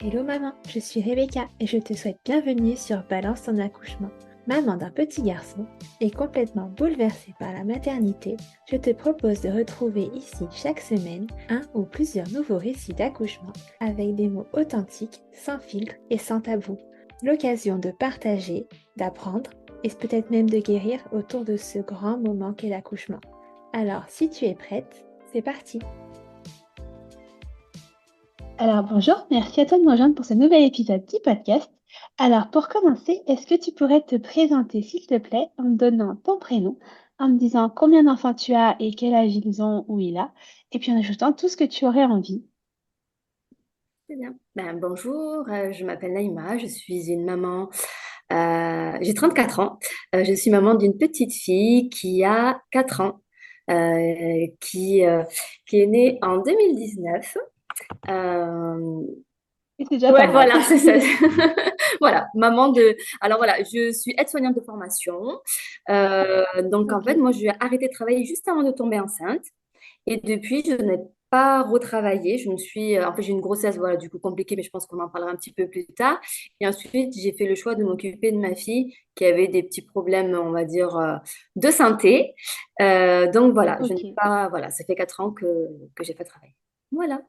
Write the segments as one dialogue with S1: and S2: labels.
S1: Hello maman, je suis Rebecca et je te souhaite bienvenue sur Balance ton accouchement. Maman d'un petit garçon et complètement bouleversée par la maternité, je te propose de retrouver ici chaque semaine un ou plusieurs nouveaux récits d'accouchement avec des mots authentiques, sans filtre et sans tabou. L'occasion de partager, d'apprendre et peut-être même de guérir autour de ce grand moment qu'est l'accouchement. Alors si tu es prête, c'est parti!
S2: Alors bonjour, merci à toi de me rejoindre pour ce nouvel épisode du podcast. Alors pour commencer, est-ce que tu pourrais te présenter s'il te plaît en me donnant ton prénom, en me disant combien d'enfants tu as et quel âge ils ont ou il a, et puis en ajoutant tout ce que tu aurais envie.
S3: Très bien. Bonjour, je m'appelle Naïma, je suis une maman, j'ai 34 ans. Je suis maman d'une petite fille qui a 4 ans, euh, qui, euh, qui est née en 2019. Euh,
S2: Et c'est déjà pas
S3: ouais,
S2: mal.
S3: voilà, c'est ça. Voilà, maman de... Alors voilà, je suis aide-soignante de formation. Donc en
S2: Ok,
S3: fait, moi, j'ai arrêté de travailler juste avant de tomber enceinte. Et depuis, je n'ai pas retravaillé. Je me suis, en fait, j'ai une grossesse, voilà, du coup compliquée, mais je pense qu'on en parlera un petit peu plus tard. Et ensuite, j'ai fait le choix de m'occuper de ma fille qui avait des petits problèmes, on va dire, de santé. Donc voilà, je n'ai
S2: ok.
S3: pas, voilà, ça fait 4 ans que j'ai pas travaillé. Voilà.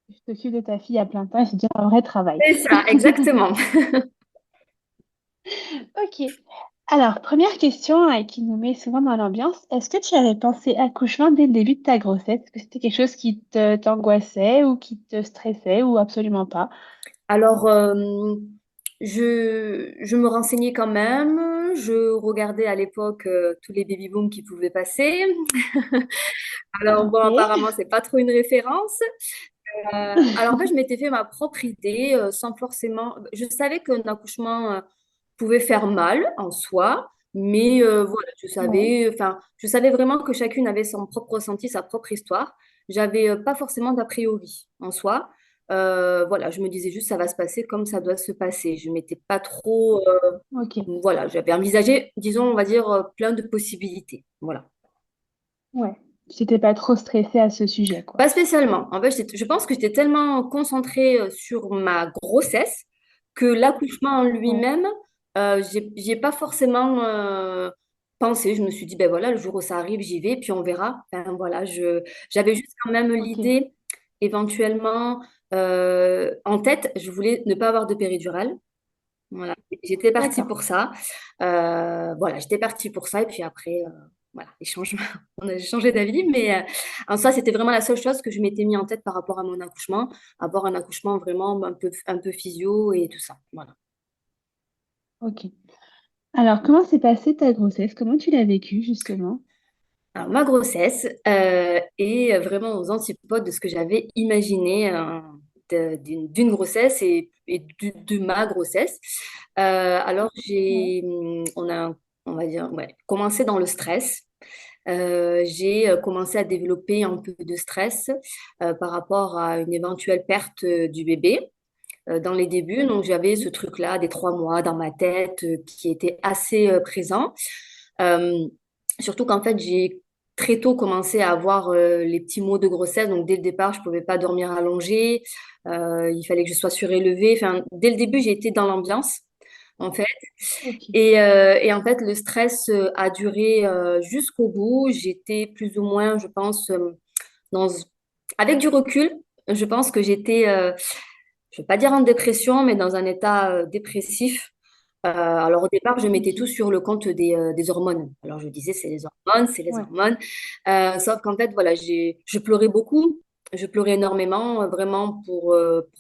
S2: Je t'occupe de ta fille à plein temps et c'est déjà un vrai travail.
S3: C'est ça, exactement.
S2: Ok. Alors, première question qui nous met souvent dans l'ambiance. Est-ce que tu avais pensé accouchement dès le début de ta grossesse? Est-ce que c'était quelque chose qui t'angoissait ou qui te stressait ou absolument pas?
S3: Alors, je me renseignais quand même. Je regardais à l'époque tous les baby-booms qui pouvaient passer. Alors, bon,
S2: Ok.
S3: apparemment, c'est pas trop une référence. Alors, en fait, je m'étais fait ma propre idée sans forcément. Je savais qu'un accouchement pouvait faire mal en soi, mais voilà,
S2: Ouais,
S3: je savais vraiment que chacune avait son propre ressenti, sa propre histoire. J'avais pas forcément d'a priori en soi. Voilà, je me disais juste ça va se passer comme ça doit se passer. Je m'étais pas trop,
S2: ok.
S3: voilà, j'avais envisagé, disons, on va dire, plein de possibilités. Voilà.
S2: Ouais. J'étais pas trop stressée à ce sujet, quoi.
S3: Pas spécialement. En fait, je pense que j'étais tellement concentrée sur ma grossesse que l'accouchement en
S2: Ouais,
S3: lui-même, j'y ai pas forcément pensé. Je me suis dit, ben voilà, le jour où ça arrive, j'y vais, puis on verra. Enfin, voilà, j'avais juste quand même
S2: ok.
S3: l'idée, éventuellement, en tête, je voulais ne pas avoir de péridurale. Voilà, j'étais partie
S2: D'accord.
S3: pour ça. Voilà, j'étais partie pour ça. Et puis après, voilà, les changements, on a changé d'avis. Mais en soi, c'était vraiment la seule chose que je m'étais mis en tête par rapport à mon accouchement, avoir un accouchement vraiment un peu physio et tout ça. Voilà.
S2: Ok. Alors, comment s'est passée ta grossesse? Comment tu l'as vécue, justement?
S3: Alors, ma grossesse est vraiment aux antipodes de ce que j'avais imaginé d'une grossesse et de ma grossesse. Alors,
S2: Ouais.
S3: on va dire, ouais, commencé dans le stress. J'ai commencé à développer un peu de stress par rapport à une éventuelle perte du bébé dans les débuts. Donc, j'avais ce
S2: Oui.
S3: truc-là des 3 mois dans ma tête qui était assez présent. Euh, Surtout qu'en fait, j'ai très tôt commencé à avoir les petits maux de grossesse. Donc, dès le départ, je ne pouvais pas dormir allongée. Il fallait que je sois surélevée. Enfin, dès le début, j'ai été dans l'ambiance, en fait.
S2: Ok.
S3: Et en fait, le stress a duré jusqu'au bout. J'étais plus ou moins, je pense, dans... avec du recul, je pense que j'étais, je ne vais pas dire en dépression, mais dans un état dépressif. Alors au départ, je mettais
S2: Ok.
S3: tout sur le compte des hormones. Alors je disais, c'est les hormones, c'est les
S2: Ouais.
S3: hormones. Sauf qu'en fait, voilà, je pleurais beaucoup. Je pleurais énormément, vraiment pour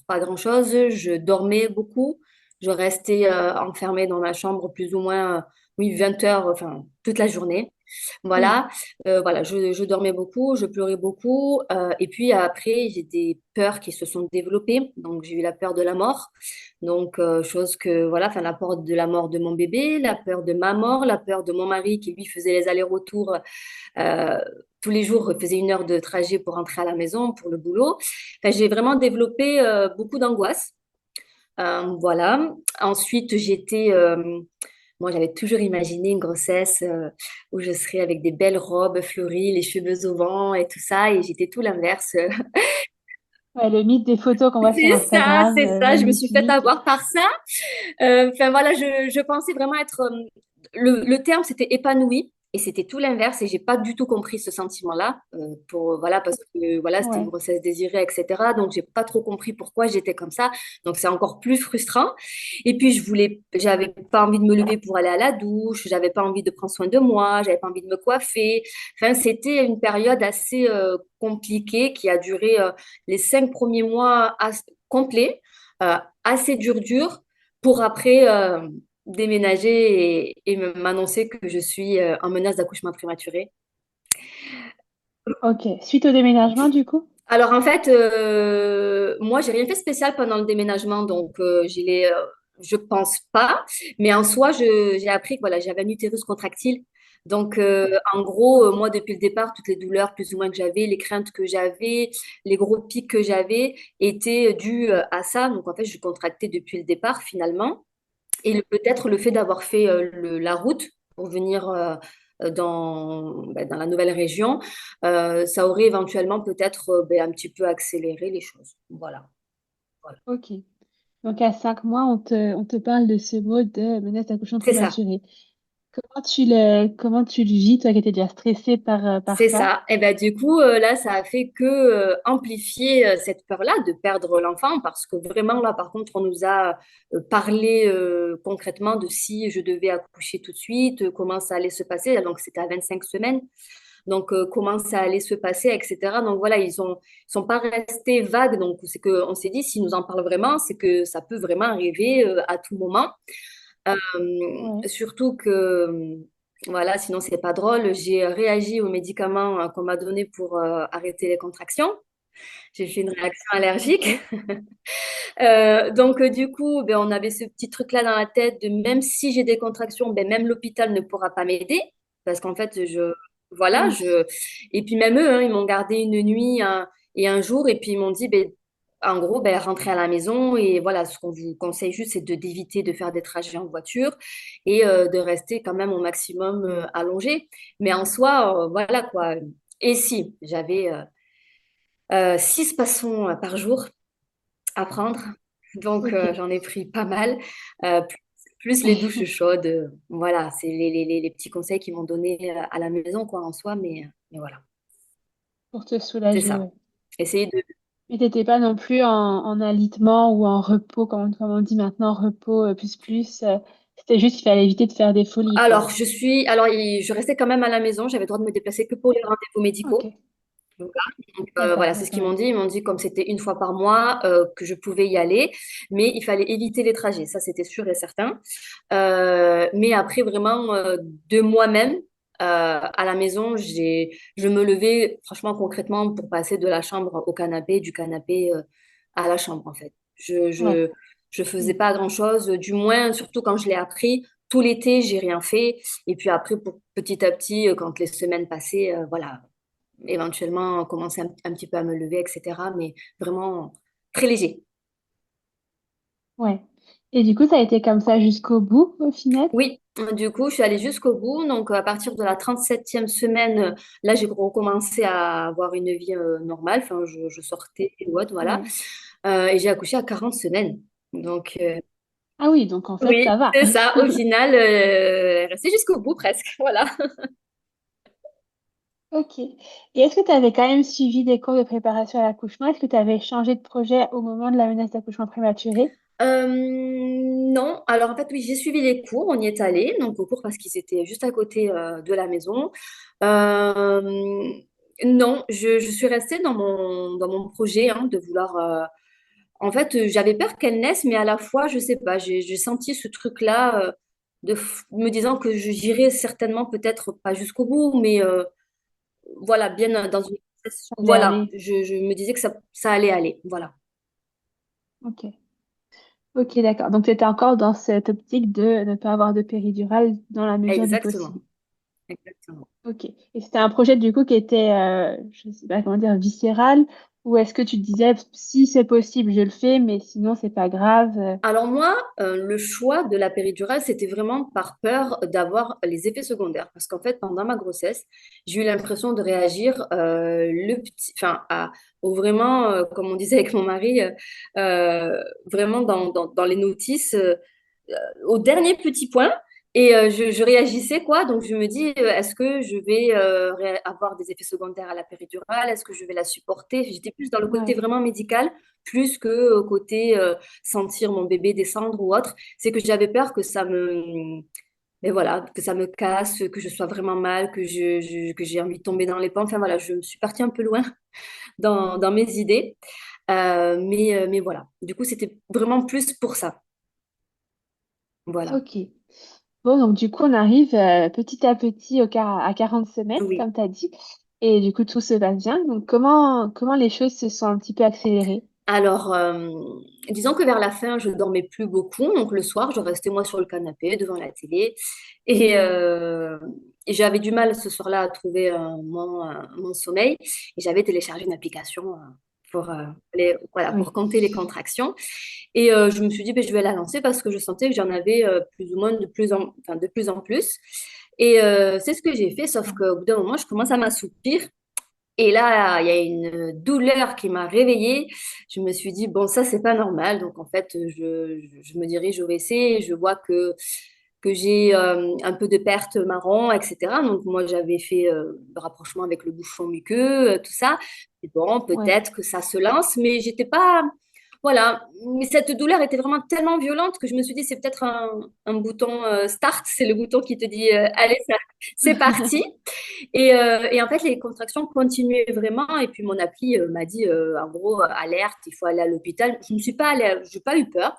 S3: pas grand-chose. Je dormais beaucoup. Je restais enfermée dans ma chambre plus ou moins, oui, 20 heures, enfin, toute la journée.
S2: Oui.
S3: Voilà, voilà, je dormais beaucoup, je pleurais beaucoup. Et puis après, j'ai des peurs qui se sont développées. Donc, j'ai eu la peur de la mort. Donc, chose que, voilà, enfin, la peur de la mort de mon bébé, la peur de ma mort, la peur de mon mari qui, lui, faisait les allers-retours euh, tous les jours, faisait 1 heure de trajet pour rentrer à la maison, pour le boulot. Enfin, j'ai vraiment développé beaucoup d'angoisse. Voilà. Ensuite, moi, j'avais toujours imaginé une grossesse où je serais avec des belles robes fleuries, les cheveux au vent et tout ça. Et j'étais tout l'inverse.
S2: Ouais, le mythe des photos qu'on voit sur Instagram,
S3: C'est ça, je me suis fait
S2: magnifique.
S3: avoir par ça. Enfin voilà, je pensais vraiment être. Le terme, c'était épanoui. Et c'était tout l'inverse, et j'ai pas du tout compris ce sentiment-là, pour voilà parce que voilà c'était une
S2: Ouais.
S3: grossesse désirée, etc. Donc j'ai pas trop compris pourquoi j'étais comme ça. Donc c'est encore plus frustrant. Et puis j'avais pas envie de me lever pour aller à la douche, j'avais pas envie de prendre soin de moi, j'avais pas envie de me coiffer. Enfin c'était une période assez compliquée qui a duré les 5 premiers mois complets, assez dur pour après déménager et m'annoncer que je suis en menace d'accouchement prématuré.
S2: Ok. Suite au déménagement, du coup?
S3: Alors en fait, moi, j'ai rien fait de spécial pendant le déménagement, donc je pense pas. Mais en soi, j'ai appris que voilà, j'avais un utérus contractile. Donc en gros,
S2: Ok.
S3: moi, depuis le départ, toutes les douleurs plus ou moins que j'avais, les craintes que j'avais, les gros pics que j'avais étaient dues à ça. Donc en fait, je contractais depuis le départ finalement. Et peut-être le fait d'avoir fait la route pour venir dans la nouvelle région, ça aurait éventuellement peut-être un petit peu accéléré les choses. Voilà. Voilà.
S2: Ok. Donc, à 5 mois, on te parle de ce mot de menace d'accouchement
S3: C'est ça.
S2: prématuré. Comment tu le vis, toi qui étais déjà stressée par
S3: C'est
S2: ça?
S3: ça. Et ben du coup, là, ça a fait que amplifier cette peur-là de perdre l'enfant, parce que vraiment, là, par contre, on nous a parlé concrètement de si je devais accoucher tout de suite, comment ça allait se passer. Donc, c'était à 25 semaines. Donc, comment ça allait se passer, etc. Donc, voilà, ils sont pas restés vagues. Donc, c'est que on s'est dit, s'ils nous en parlent vraiment, c'est que ça peut vraiment arriver à tout moment.
S2: Ouais.
S3: Surtout que, voilà, sinon c'est pas drôle. J'ai réagi aux médicaments qu'on m'a donnés pour arrêter les contractions. J'ai fait une réaction allergique.
S2: Ok.
S3: Donc, du coup, ben, on avait ce petit truc-là dans la tête de même si j'ai des contractions, ben, même l'hôpital ne pourra pas m'aider. Parce qu'en fait, voilà,
S2: Oui.
S3: et puis même eux, hein, ils m'ont gardé une nuit et un jour, et puis ils m'ont dit, ben, en gros, ben, rentrez à la maison. Et voilà, ce qu'on vous conseille juste, c'est d'éviter de faire des trajets en voiture et de rester quand même au maximum allongé. Mais en soi, voilà quoi. Et si, j'avais 6 passons par jour à prendre. Donc,
S2: Ok.
S3: j'en ai pris pas mal. Plus les douches chaudes. Voilà, c'est les petits conseils qu'ils m'ont donnés à la maison, quoi, en soi. Mais voilà,
S2: Pour te
S3: c'est
S2: soulager,
S3: ça.
S2: ouais.
S3: Essayer de.
S2: Mais t'étais pas non plus en alitement ou en repos, comme on dit maintenant, repos plus. C'était juste qu'il fallait éviter de faire des folies, quoi.
S3: Je restais quand même à la maison. J'avais le droit de me déplacer que pour les rendez-vous
S2: Ok.
S3: médicaux. Donc,
S2: D'accord,
S3: voilà, c'est
S2: ouais,
S3: ce
S2: quand
S3: qu'ils m'ont
S2: même.
S3: dit. Ils m'ont dit comme c'était une fois par mois que je pouvais y aller, mais il fallait éviter les trajets. Ça, c'était sûr et certain. Mais après, vraiment, de moi-même, à la maison, je me levais, franchement, concrètement, pour passer de la chambre au canapé, du canapé à la chambre, en fait.
S2: Ouais.
S3: Je faisais
S2: Mm.
S3: pas grand-chose, du moins, surtout quand je l'ai appris. Tout l'été, j'ai rien fait. Et puis après, petit à petit, quand les semaines passaient, voilà, éventuellement, commencer un petit peu à me lever, etc. Mais vraiment très léger.
S2: Ouais. Et du coup, ça a été comme ça jusqu'au bout, au final?
S3: Oui, du coup, je suis allée jusqu'au bout. Donc, à partir de la 37e semaine, là, j'ai recommencé à avoir une vie normale. Enfin, je sortais et autres, voilà.
S2: Ouais.
S3: Et j'ai accouché à 40 semaines. Donc,
S2: Ah oui, donc en fait,
S3: oui,
S2: ça va.
S3: c'est ça. Au final, restée jusqu'au bout presque. Voilà.
S2: Ok. Et est-ce que tu avais quand même suivi des cours de préparation à l'accouchement? Est-ce que tu avais changé de projet au moment de la menace d'accouchement prématuré?
S3: Non, alors en fait, oui, j'ai suivi les cours, on y est allé, donc au cours parce qu'ils étaient juste à côté de la maison. Euh, non, je suis restée dans mon projet hein, de vouloir. En fait, j'avais peur qu'elle naisse, mais à la fois, je sais pas, j'ai senti ce truc-là me disant que j'irais certainement peut-être pas jusqu'au bout, mais voilà, bien dans une.
S2: Ça allait
S3: Voilà,
S2: aller.
S3: je me disais que ça allait aller, voilà.
S2: Ok. Ok, d'accord. Donc, tu étais encore dans cette optique de ne pas avoir de péridurale dans la mesure du
S3: Exactement,
S2: possible.
S3: exactement.
S2: Ok. Et c'était un projet du coup qui était, je sais pas comment dire, viscéral Ou est-ce que tu te disais, si c'est possible, je le fais, mais sinon, c'est pas grave.
S3: Alors moi, le choix de la péridurale, c'était vraiment par peur d'avoir les effets secondaires. Parce qu'en fait, pendant ma grossesse, j'ai eu l'impression de réagir au vraiment, comme on disait avec mon mari, vraiment dans les notices, au dernier petit point. Et je réagissais, quoi. Donc, je me dis, est-ce que je vais avoir des effets secondaires à la péridurale? Est-ce que je vais la supporter? J'étais plus dans le côté
S2: Ouais,
S3: vraiment médical, plus que côté sentir mon bébé descendre ou autre. C'est que j'avais peur que mais voilà, que ça me casse, que je sois vraiment mal, que j'ai envie de tomber dans les pommes. Enfin, voilà, je me suis partie un peu loin dans mes idées. Mais voilà. Du coup, c'était vraiment plus pour ça. Voilà.
S2: ok. Bon, donc du coup, on arrive petit à petit à 40 semaines,
S3: Oui.
S2: comme tu as dit. Et du coup, tout se passe bien. Donc, comment les choses se sont un petit peu accélérées?
S3: Alors, disons que vers la fin, je dormais plus beaucoup. Donc, le soir, je restais moi sur le canapé devant la télé. Et, euh, et j'avais du mal ce soir-là à trouver mon sommeil. Et j'avais téléchargé une application voilà, pour
S2: Oui,
S3: compter les contractions. Et je me suis dit, ben, je vais la lancer parce que je sentais que j'en avais plus ou moins de plus en plus. Et c'est ce que j'ai fait, sauf qu'au bout d'un moment, je commence à m'assoupir. Et là, il y a une douleur qui m'a réveillée. Je me suis dit, bon, ça, c'est pas normal. Donc, en fait, je me dirige au WC et je vois que j'ai un peu de perte marron, etc. Donc, moi, j'avais fait le rapprochement avec le bouchon muqueux, tout ça. Et bon,
S2: ouais.
S3: peut-être que ça se lance, mais j'étais pas. Voilà. Mais cette douleur était vraiment tellement violente que je me suis dit, c'est peut-être un bouton start. C'est le bouton qui te dit, allez, c'est parti. Et en fait, les contractions continuaient vraiment. Et puis, mon appli m'a dit, en gros, alerte, il faut aller à l'hôpital. Je ne suis pas allée, je n'ai pas eu peur.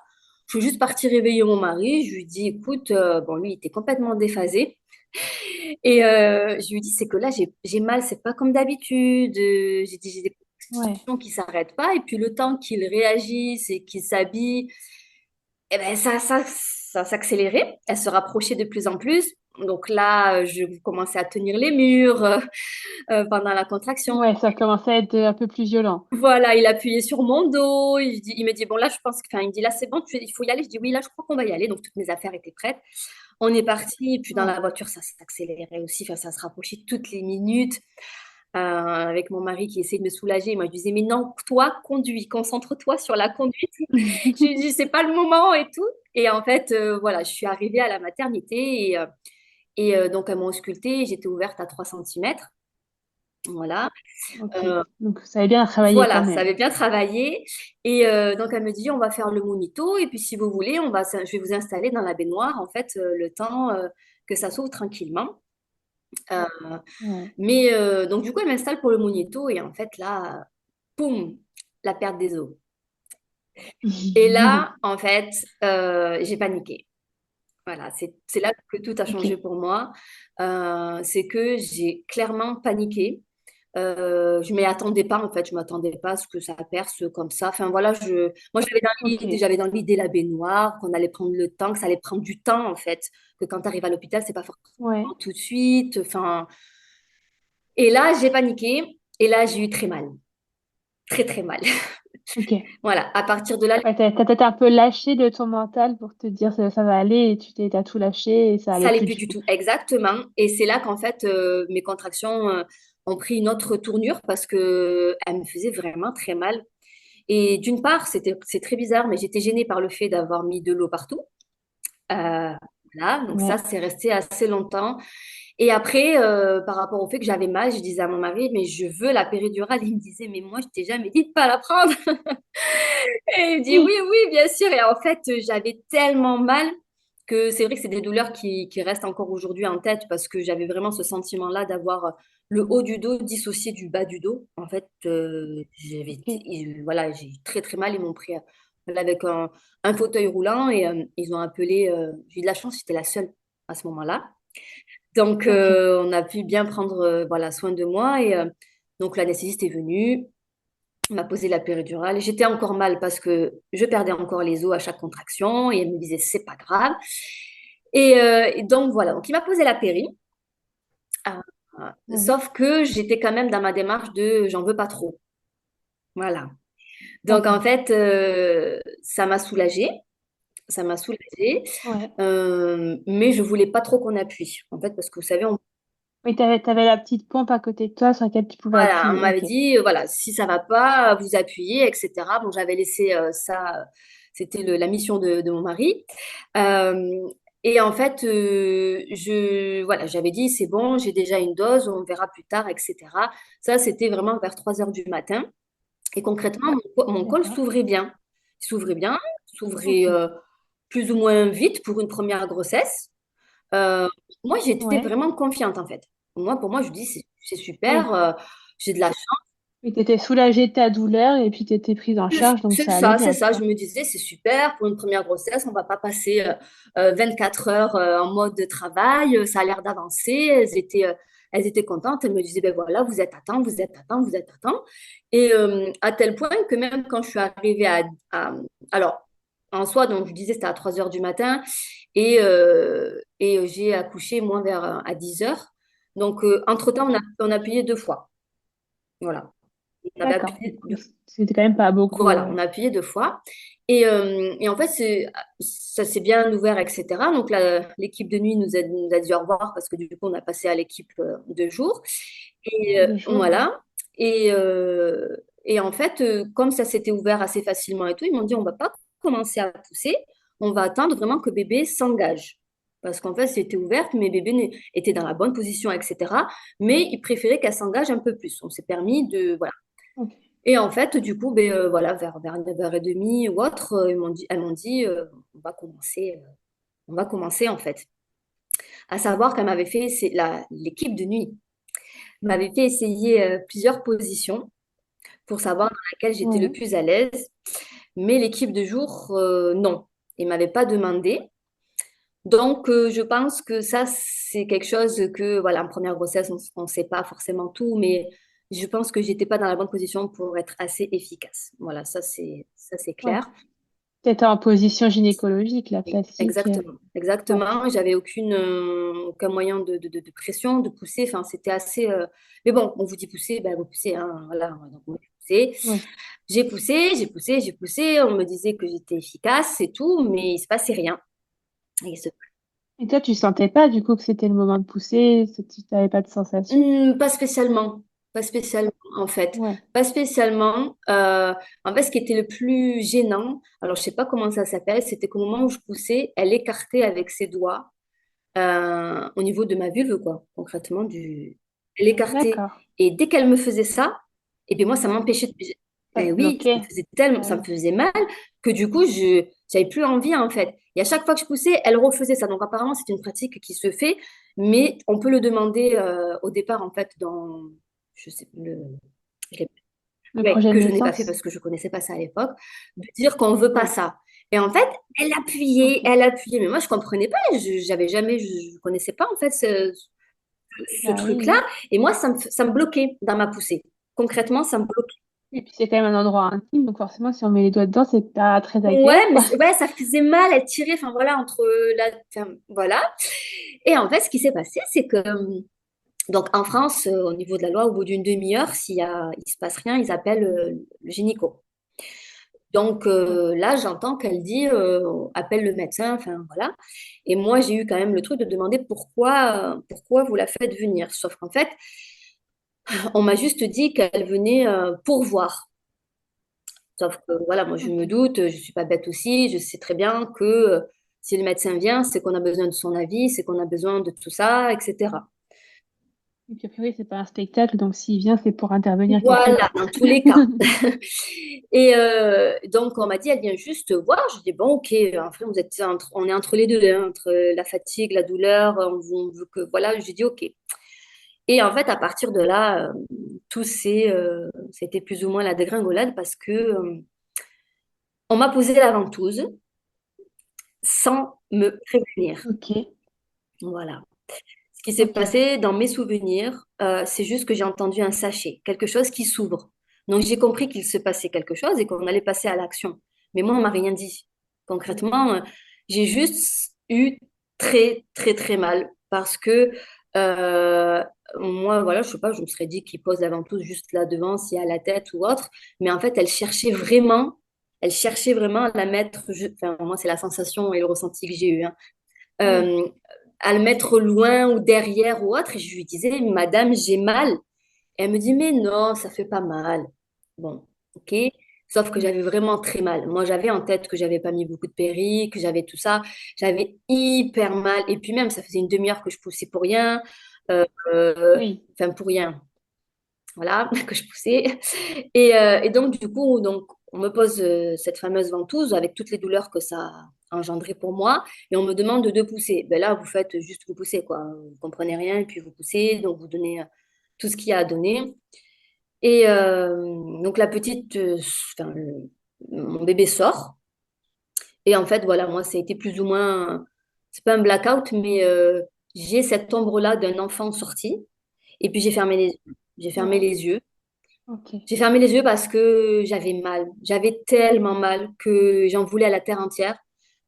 S3: Je suis juste partie réveiller mon mari. Je lui ai dit, écoute, bon, lui, il était complètement déphasé. Et je lui ai dit, c'est que là, j'ai mal, c'est pas comme d'habitude. J'ai dit, j'ai des
S2: Ouais.
S3: contractions qui s'arrêtent pas. Et puis, le temps qu'il réagisse et qu'il s'habille, eh ben, ça s'accélérait. Elle se rapprochait de plus en plus. Donc là, je commençais à tenir les murs pendant la contraction.
S2: Ouais, ça commençait à être un peu plus violent.
S3: Voilà, il appuyait sur mon dos. Il me dit, bon, là, je pense que, enfin, il me dit, là, c'est bon, il faut y aller. Je dis, oui, là, je crois qu'on va y aller. Donc, toutes mes affaires étaient prêtes. On est parti. Et puis, dans
S2: Ouais.
S3: la voiture, ça s'accélérait aussi. Enfin, ça se rapprochait toutes les minutes. Avec mon mari qui essayait de me soulager. Moi, je disais, mais non, toi, conduis, concentre-toi sur la conduite. Je lui dis, c'est pas le moment et tout. Et en fait, voilà, je suis arrivée à la maternité et donc, elles m'ont auscultée. J'étais ouverte à 3 centimètres. Voilà.
S2: Ok.
S3: Euh,
S2: Donc, ça avait bien travaillé quand
S3: Voilà, ça
S2: même.
S3: avait bien travaillé. Et donc, elle me dit, on va faire le monito. Et puis, si vous voulez, je vais vous installer dans la baignoire, en fait, le temps que ça s'ouvre tranquillement. Euh,
S2: Ouais.
S3: mais donc, du coup, elle m'installe pour le monito. Et en fait, là, poum, la perte des os. Et là, en fait, j'ai paniqué. Voilà, c'est là que tout a changé
S2: Ok.
S3: pour moi. C'est que j'ai clairement paniqué. Je m'y attendais pas en fait, je m'attendais pas à ce que ça perce comme ça. Enfin voilà, moi
S2: Ok.
S3: j'avais dans l'idée la baignoire, qu'on allait prendre le temps, que ça allait prendre du temps en fait, que quand tu arrives à l'hôpital, c'est pas
S2: Ouais.
S3: forcément tout de suite. Enfin, et là j'ai paniqué et là j'ai eu très mal, très très mal.
S2: Ok.
S3: Voilà, à partir de là,
S2: Ouais, t'as peut-être un peu lâché de ton mental pour te dire ça va aller et t'as tout lâché et ça
S3: ça
S2: allait
S3: allait
S2: plus
S3: plus
S2: du
S3: du
S2: coup.
S3: tout. Exactement. Et c'est là qu'en fait mes contractions ont pris une autre tournure parce que elles me faisaient vraiment très mal. Et d'une part, c'est très bizarre, mais j'étais gênée par le fait d'avoir mis de l'eau partout. Euh, voilà, donc ça,
S2: Ouais.
S3: c'est resté assez longtemps. Et après, par rapport au fait que j'avais mal, je disais à mon mari, mais je veux la péridurale. Il me disait, mais moi, je t'ai jamais dit de pas la prendre. Et il me dit, oui, oui, bien sûr. Et en fait, j'avais tellement mal que c'est vrai que c'est des douleurs qui restent encore aujourd'hui en tête parce que j'avais vraiment ce sentiment-là d'avoir le haut du dos dissocié du bas du dos. En fait,
S2: Ok.
S3: voilà, j'ai eu très très mal. Ils m'ont pris voilà, avec un fauteuil roulant et ils ont appelé. J'ai eu de la chance, j'étais la seule à ce moment-là. Donc,
S2: Ok.
S3: on a pu bien prendre voilà, soin de moi et donc l'anesthésiste est venu m'a posé la péridurale. Et j'étais encore mal parce que je perdais encore les os à chaque contraction et elle me disait c'est pas grave. Et donc voilà, donc il m'a posé la péri. Ah,
S2: Ouais.
S3: sauf que j'étais quand même dans ma démarche de j'en veux pas trop. Voilà. Donc, en
S2: D'accord.
S3: fait, ça m'a soulagée. Ça m'a soulagée.
S2: Ouais.
S3: Mais je voulais pas trop qu'on appuie. En fait, parce que vous savez,
S2: Oui, t'avais la petite pompe à côté de toi sur laquelle tu pouvais
S3: voilà, on
S2: appuyer.
S3: m'avait
S2: Ok.
S3: dit, voilà, si ça va pas, vous appuyez, etc. Bon, j'avais laissé ça, c'était la mission de mon mari. Euh, et en fait, voilà, j'avais dit, c'est bon, j'ai déjà une dose, on verra plus tard, etc. Ça, c'était vraiment vers 3 heures du matin. Et concrètement, mon col
S2: D'accord.
S3: s'ouvrait bien. Il s'ouvrait bien, il s'ouvrait
S2: Ok.
S3: plus ou moins vite pour une première grossesse. Euh, Moi, j'étais
S2: Ouais.
S3: vraiment confiante, en fait. Pour moi, je dis, c'est super,
S2: Oui.
S3: j'ai de la
S2: Oui, t'étais soulagée de ta douleur et puis t'étais prise en charge, donc ça allait
S3: C'est
S2: bien,
S3: ça.
S2: quoi.
S3: Je me disais, c'est super pour une première grossesse. On va pas passer 24 heures en mode de travail. Ça a l'air d'avancer. Elles étaient contentes. Elles me disaient, ben voilà, vous êtes à temps, vous êtes à temps, vous êtes à temps. Et à tel point que même quand je suis arrivée alors, en soi, donc je disais, c'était à 3 heures du matin. Et j'ai accouché, moi, vers à 10 heures. Donc, entre-temps, on a appuyé 2 fois. Voilà. On avait
S2: D'accord.
S3: appuyé
S2: C'était quand même pas beaucoup,
S3: voilà, on a appuyé 2 fois. Et en fait, ça s'est bien ouvert, etc. Donc, l'équipe de nuit nous a dit au revoir parce que du coup, on a passé à l'équipe de jour. Et
S2: de jour, ouais.
S3: voilà. Et, euh, et en fait, comme ça s'était ouvert assez facilement et tout, ils m'ont dit, on va pas commencer à pousser, on va attendre vraiment que bébé s'engage. Parce qu'en fait, c'était ouverte, mais bébé était dans la bonne position, etc. Mais ils préféraient qu'elle s'engage un peu plus. On s'est permis de, voilà.
S2: Ok.
S3: Et en fait, du coup, ben, voilà, vers 9h30 ou autre, elles m'ont dit on va commencer en fait. À savoir qu'elle m'avait fait, c'est l'équipe de nuit m'avait fait essayer plusieurs positions pour savoir dans laquelle j'étais le
S2: Ouais.
S3: plus à l'aise, mais l'équipe de jour, non, ils ne m'avaient pas demandé. Donc, je pense que ça, c'est quelque chose que, voilà, en première grossesse, on ne sait pas forcément tout, mais je pense que j'étais pas dans la bonne position pour être assez efficace. Voilà, ça c'est
S2: Ouais.
S3: clair.
S2: T'étais en position gynécologique, la classique.
S3: Exactement,
S2: Ouais.
S3: exactement. J'avais aucun moyen de pression, de pousser. Enfin, c'était assez. Mais bon, on vous dit pousser, ben vous poussez, hein, voilà. Donc, moi, j'ai poussé.
S2: Ouais.
S3: J'ai poussé, j'ai poussé, j'ai poussé. On me disait que j'étais efficace, c'est tout, mais il se passait rien. Et
S2: Et toi, tu sentais pas du coup que c'était le moment de pousser, tu n'avais pas de sensation?
S3: Pas spécialement, pas spécialement en fait,
S2: Ouais.
S3: pas spécialement. En fait, ce qui était le plus gênant, alors je sais pas comment ça s'appelle, c'était qu'au moment où je poussais, elle écartait avec ses doigts au niveau de ma vulve, quoi, concrètement elle écartait.
S2: D'accord.
S3: Et dès qu'elle me faisait ça, et bien moi, ça m'empêchait de.
S2: Ça te
S3: Ben oui, ça me
S2: bloquait.
S3: faisait tellement,
S2: Ah
S3: ça me
S2: oui.
S3: faisait mal que du coup, je j'avais plus envie en fait. Et à chaque fois que je poussais, elle refaisait ça. Donc apparemment, c'est une pratique qui se fait, mais on peut le demander au départ en fait je sais je l'ai-
S2: Le
S3: ouais,
S2: projet de
S3: que je n'ai pas fait
S2: naissance?
S3: parce que je connaissais pas ça à l'époque, de dire qu'on veut pas
S2: Ouais.
S3: ça. Et en fait,
S2: Ok.
S3: elle appuyait, mais moi je comprenais pas, j'avais jamais, je connaissais pas en fait ce
S2: Bah oui,
S3: truc-là,
S2: oui.
S3: et moi ça me bloquait dans ma poussée. Concrètement, ça me bloquait.
S2: Et puis c'est quand même un endroit intime, donc forcément, si on met les doigts dedans, c'est pas très agréable,
S3: Ouais, mais
S2: quoi.
S3: ouais, ça faisait mal, elle tirait, enfin voilà, enfin, voilà. Et en fait, ce qui s'est passé, c'est que donc en France, au niveau de la loi, au bout d'une demi-heure, il se passe rien, ils appellent le gynéco. Donc
S2: Ouais.
S3: là, j'entends qu'elle dit appelle le médecin, enfin voilà. Et moi, j'ai eu quand même le truc de demander pourquoi vous la faites venir. Sauf qu'en fait, on m'a juste dit qu'elle venait pour voir. Sauf que voilà, moi je me
S2: Ok.
S3: doute, je suis pas bête aussi, je sais très bien que si le médecin vient, c'est qu'on a besoin de son avis, c'est qu'on a besoin de tout ça, etc.
S2: Et puis après, oui, c'est pas un spectacle, donc s'il vient, c'est pour intervenir quelque
S3: Voilà,
S2: part.
S3: dans tous les cas. Et donc, on m'a dit, elle vient juste voir. Je dis, bon, ok, enfin, on est entre les deux, hein, entre la fatigue, la douleur, on veut que, voilà, j'ai dit, ok. Et en fait, à partir de là, c'était plus ou moins la dégringolade parce que on m'a posé la ventouse sans me prévenir.
S2: Ok.
S3: Voilà. Ce qui s'est
S2: Ok.
S3: passé dans mes souvenirs, c'est juste que j'ai entendu un sachet, quelque chose qui s'ouvre. Donc j'ai compris qu'il se passait quelque chose et qu'on allait passer à l'action. Mais moi, on m'a rien dit. Concrètement, j'ai juste eu très, très, très mal parce que Euh, Moi, voilà, je sais pas, je me serais dit qu'il pose la ventouse juste là devant, s'il y a la tête ou autre. Mais en fait, elle cherchait vraiment à la mettre, enfin, moi, c'est la sensation et le ressenti que j'ai eu, hein.
S2: Oui,
S3: Euh, à le mettre loin ou derrière ou autre. Et je lui disais, Madame, j'ai mal. Et elle me dit, mais non, ça fait pas mal. Bon, ok. Sauf que j'avais vraiment très mal. Moi, j'avais en tête que j'avais pas mis beaucoup de péri, que j'avais tout ça. J'avais hyper mal. Et puis même, ça faisait une demi-heure que je poussais pour rien. Euh,
S2: oui,
S3: enfin, pour rien. Voilà, que je poussais. Et donc, du coup, donc, on me pose cette fameuse ventouse avec toutes les douleurs que ça a engendré pour moi. Et on me demande de pousser. Ben là, vous faites juste vous pousser, quoi. Vous comprenez rien, et puis vous poussez. Donc, vous donnez tout ce qu'il y a à donner. Et donc la petite, enfin, mon bébé sort. Et en fait, voilà, moi, ça a été plus ou moins, c'est pas un blackout, mais j'ai cette ombre-là d'un enfant sorti. Et puis j'ai fermé les yeux. J'ai fermé
S2: ouais,
S3: les yeux.
S2: ok,
S3: J'ai fermé les yeux parce que j'avais mal. J'avais tellement mal que j'en voulais à la terre entière.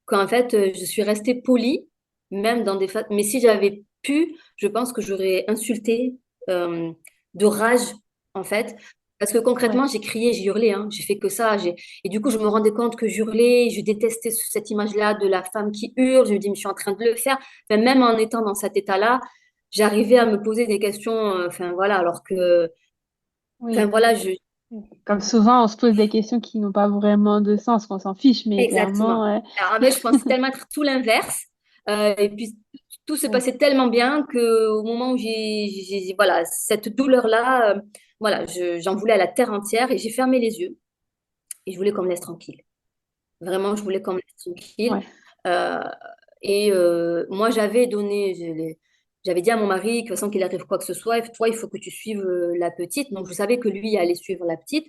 S3: Qu'en fait, je suis restée polie, même dans des fois. Mais si j'avais pu, je pense que j'aurais insulté euh, de rage, en fait. Parce que
S2: ouais,
S3: concrètement, j'ai crié, j'ai hurlé, hein. J'ai fait que ça. Et du coup, je me rendais compte que j'hurlais. Je détestais cette image-là de la femme qui hurle. Je me dis, mais je suis en train de le faire. Enfin, même en étant dans cet état-là, j'arrivais à me poser des questions. Enfin, voilà, alors que. Enfin,
S2: oui.
S3: voilà, je.
S2: Comme souvent, on se pose des questions qui n'ont pas vraiment de sens, qu'on s'en fiche, mais
S3: Exactement.
S2: clairement,
S3: Alors, en fait, je pensais tellement être tout l'inverse. Et puis, tout se
S2: ouais,
S3: passait tellement bien que au moment où voilà, cette douleur-là, voilà, j'en voulais à la terre entière et j'ai fermé les yeux et je voulais qu'on me laisse tranquille. Vraiment, je voulais qu'on me laisse tranquille.
S2: ouais,
S3: Euh, Moi, j'avais dit à mon mari que de toute façon qu'il arrive quoi que ce soit, toi, il faut que tu suives la petite. Donc, je savais que lui allait suivre la petite.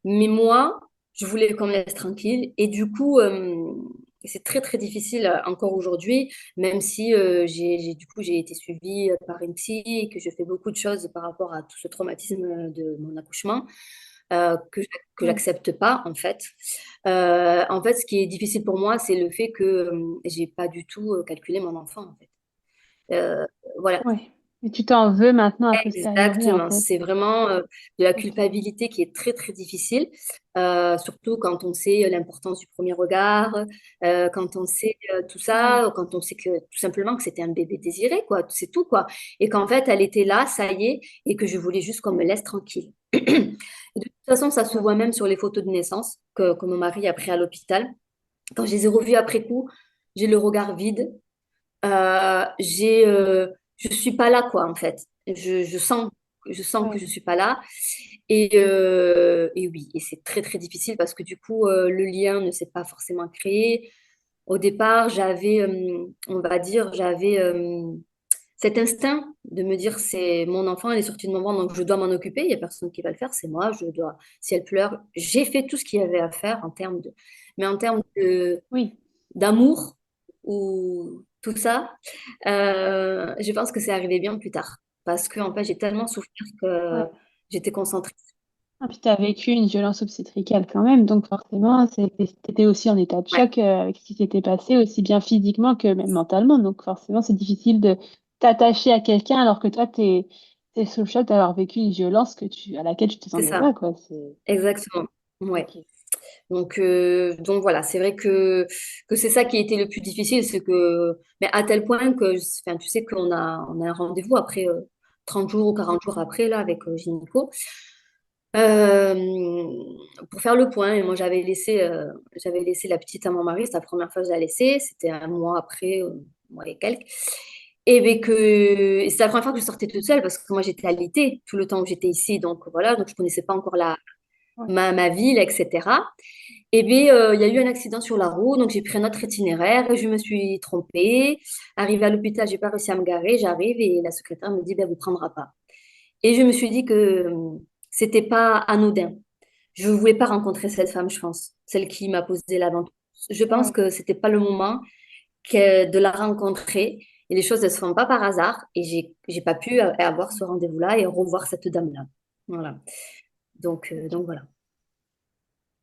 S3: Mais moi, je voulais qu'on me laisse tranquille. Et du coup, c'est très, très difficile encore aujourd'hui, même si du coup, j'ai été suivie par une psy et que je fais beaucoup de choses par rapport à tout ce traumatisme de mon accouchement, que
S2: ouais,
S3: j'accepte pas, en fait. En fait, ce qui est difficile pour moi, c'est le fait que j'ai pas du tout calculé mon enfant, en fait. Euh, voilà.
S2: ouais. Et tu t'en veux maintenant a posteriori, en
S3: Exactement,
S2: fait.
S3: c'est vraiment de la
S2: Ok,
S3: culpabilité qui est très très difficile, surtout quand on sait l'importance du premier regard, quand on sait tout
S2: ouais,
S3: ça, quand on sait que tout simplement que c'était un bébé désiré, quoi, c'est tout, quoi. Et qu'en fait elle était là, ça y est, et que je voulais juste qu'on me laisse tranquille. Et de toute façon, ça se
S2: ouais,
S3: voit même sur les photos de naissance que mon mari a pris à l'hôpital. Quand je les ai revues après coup, j'ai le regard vide, je suis pas là, quoi, en fait. Je sens que je
S2: ouais,
S3: suis pas là. Et oui, et c'est très, très difficile parce que du coup, le lien ne s'est pas forcément créé. Au départ, on va dire, j'avais cet instinct de me dire, c'est mon enfant, elle est sortie de mon ventre, donc je dois m'en occuper. Il y a personne qui va le faire, c'est moi. Je dois, si elle pleure, j'ai fait tout ce qu'il y avait à faire en termes de, mais en termes
S2: oui,
S3: d'amour ou tout ça, je pense que c'est arrivé bien plus tard. Parce que en fait, j'ai tellement souffert que
S2: ouais.
S3: j'étais concentrée.
S2: Ah, puis tu as vécu une violence obstétricale quand même, donc forcément, t'étais aussi en état de
S3: Ouais,
S2: choc avec ce qui s'était passé, aussi bien physiquement que même mentalement. Donc forcément, c'est difficile de t'attacher à quelqu'un alors que toi, t'es sous le choc d'avoir vécu une violence à laquelle tu
S3: c'est
S2: t'attendais
S3: ça,
S2: pas, quoi.
S3: exactement. Ouais.
S2: Ok.
S3: Donc voilà, c'est vrai que c'est ça qui a été le plus difficile, c'est que, mais à tel point que, enfin, tu sais on a un rendez-vous après 30 jours ou 40 jours après, là, avec gynéco. Pour faire le point. Et moi, j'avais laissé la petite à mon mari. C'est la première fois que je l'ai laissée. C'était un mois après, un mois et quelques. Et c'était la première fois que je sortais toute seule parce que moi, j'étais alitée tout le temps où j'étais ici. Donc voilà, donc je connaissais pas encore
S2: Ouais.
S3: ma ville, etc. Et bien, il y a eu un accident sur la route. Donc j'ai pris un autre itinéraire et je me suis trompée. Arrivée à l'hôpital, j'ai pas réussi à me garer. J'arrive et la secrétaire me dit, ben, vous prendra pas. Et je me suis dit que c'était pas anodin. Je ne voulais pas rencontrer cette femme, je pense, celle qui m'a posé la vente. Je pense
S2: Ouais.
S3: que c'était pas le moment de la rencontrer. Et les choses ne se font pas par hasard. Et j'ai pas pu avoir ce rendez-vous-là et revoir cette dame-là. Voilà. Donc
S2: Ok.
S3: voilà.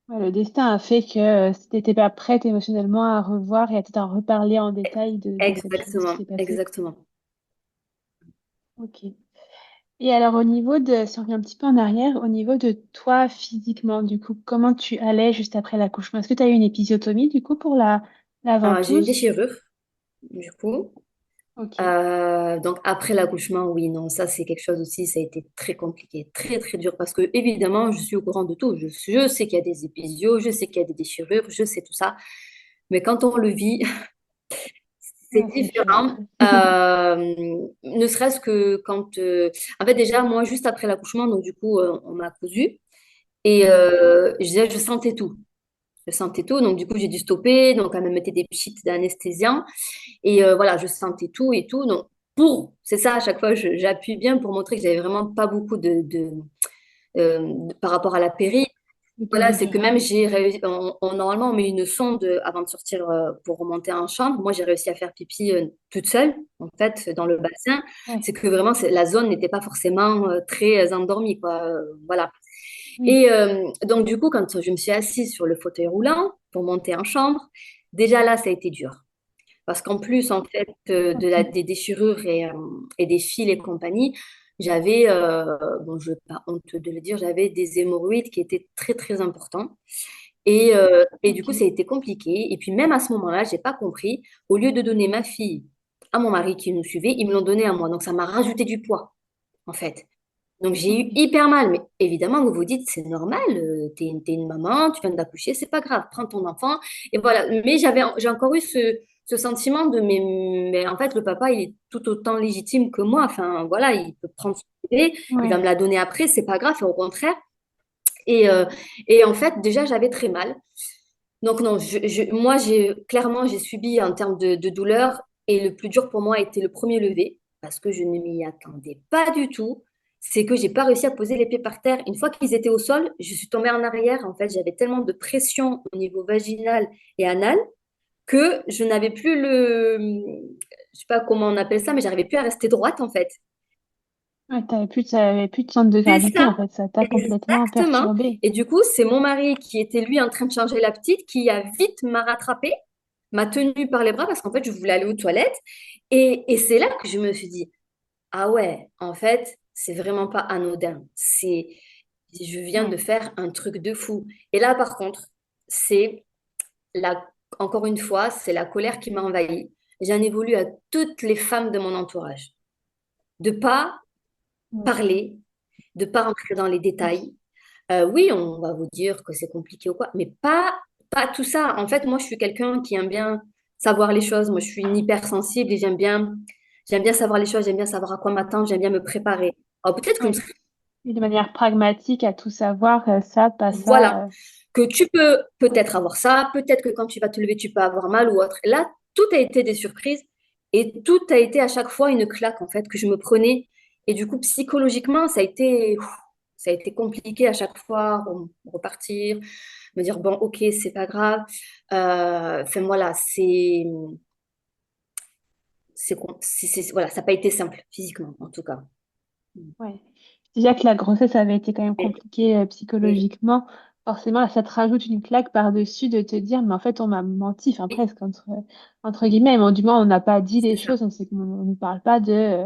S2: Ouais, le destin a fait que si t'étais pas prête émotionnellement à revoir et à peut-être en reparler en détail de cette chose qui
S3: Exactement,
S2: s'est passée.
S3: exactement.
S2: Ok. Et alors, au niveau de, si on revient un petit peu en arrière, au niveau de toi physiquement, du coup, comment tu allais juste après l'accouchement? Est-ce que tu as eu une épisiotomie, du coup, pour la
S3: J'ai eu une
S2: ventouse?
S3: déchirure, du coup.
S2: Ok.
S3: Donc après l'accouchement, oui, non, ça c'est quelque chose aussi, ça a été très compliqué, très très dur parce que évidemment, je suis au courant de tout. Je sais qu'il y a des épisions, je sais qu'il y a des déchirures, je sais tout ça. Mais quand on le vit, c'est
S2: Ah, c'est chaud.
S3: différent. Ne serait-ce que quand, en fait déjà moi juste après l'accouchement, donc du coup on m'a cousu et je sentais tout. Je sentais tout, donc du coup j'ai dû stopper, donc elle me mettait des pchits d'anesthésiant. Et voilà, je sentais tout et tout. Donc, c'est ça, à chaque fois, j'appuie bien pour montrer que j'avais vraiment pas beaucoup par rapport à la péri.
S2: De
S3: Voilà, c'est que même
S2: péridurale.
S3: j'ai réussi, normalement, on met une sonde avant de sortir pour remonter en chambre. Moi, j'ai réussi à faire pipi toute seule, en fait, dans le bassin.
S2: Ouais.
S3: C'est que vraiment, la zone n'était pas forcément très endormie, quoi. Voilà.
S2: Oui.
S3: Et donc, du coup, quand je me suis assise sur le fauteuil roulant pour monter en chambre, déjà là, ça a été dur. Parce qu'en plus, en fait,
S2: Ok.
S3: des déchirures et des fils et compagnie, j'avais, bon, je n'ai pas honte de le dire, j'avais des hémorroïdes qui étaient très, très importants. Et du coup,
S2: Ok.
S3: ça a été compliqué. Et puis, même à ce moment-là, je n'ai pas compris. Au lieu de donner ma fille à mon mari qui nous suivait, ils me l'ont donnée à moi. Donc, ça m'a rajouté du poids, en fait. Donc, j'ai eu
S2: Ok.
S3: hyper mal. Mais évidemment, vous vous dites, c'est normal, t'es une maman, tu viens d'accoucher, c'est pas grave, prends ton enfant. Et voilà. Mais j'ai encore eu ce sentiment de, mais en fait, le papa, il est tout autant légitime que moi. Enfin, voilà, il peut prendre son bébé, il va
S2: Ouais.
S3: me la donner après, c'est pas grave, au contraire. Et, euh, et en fait, déjà, j'avais très mal. Donc, non, moi, clairement, j'ai subi en termes de douleur. Et le plus dur pour moi a été le premier lever, parce que je ne m'y attendais pas du tout. C'est que j'ai pas réussi à poser les pieds par terre. Une fois qu'ils étaient au sol, je suis tombée en arrière. En fait, j'avais tellement de pression au niveau vaginal et anal que je n'avais plus je sais pas comment on appelle ça, mais j'arrivais plus à rester droite, en fait.
S2: Ouais, t'avais plus de centre de
S3: C'est
S2: gravité,
S3: ça,
S2: en fait. Ça t'a complètement
S3: exactement.
S2: perturbé.
S3: Et du coup, c'est mon mari qui était lui en train de changer la petite qui a vite m'a rattrapée, m'a tenue par les bras parce qu'en fait, je voulais aller aux toilettes. Et c'est là que je me suis dit, ah ouais, en fait, c'est vraiment pas anodin. Je viens de
S2: Ouais.
S3: faire un truc de fou. Et là, par contre, c'est la, encore une fois, c'est la colère qui m'a envahie. J'en ai voulu à toutes les femmes de mon entourage de pas
S2: Ouais.
S3: parler, de pas rentrer dans les
S2: Oui.
S3: détails. Oui, on va vous dire que c'est compliqué ou quoi, mais pas tout ça. En fait, moi, je suis quelqu'un qui aime bien savoir les choses. Moi, je suis une hypersensible et j'aime bien savoir les choses, j'aime bien savoir à quoi m'attendre, j'aime bien me préparer. Alors peut-être que
S2: Ouais. Et de manière pragmatique à tout savoir, ça, pas
S3: voilà,
S2: ça.
S3: que tu peux peut-être avoir ça, peut-être que quand tu vas te lever, tu peux avoir mal ou autre. Là, tout a été des surprises et tout a été à chaque fois une claque en fait que je me prenais. Et du coup, psychologiquement, ça a été compliqué à chaque fois, repartir, me dire bon, ok, c'est pas grave. Enfin voilà, voilà, ça n'a pas été simple physiquement en tout cas.
S2: Ouais. Déjà que la grossesse avait été quand même
S3: Et-
S2: compliquée
S3: et-
S2: psychologiquement, forcément, ça te rajoute une claque par-dessus de te dire, mais en fait, on m'a menti, enfin
S3: et-
S2: presque, entre guillemets. Mais du moins, on n'a pas dit
S3: c'est
S2: les
S3: ça.
S2: choses, on ne parle pas de...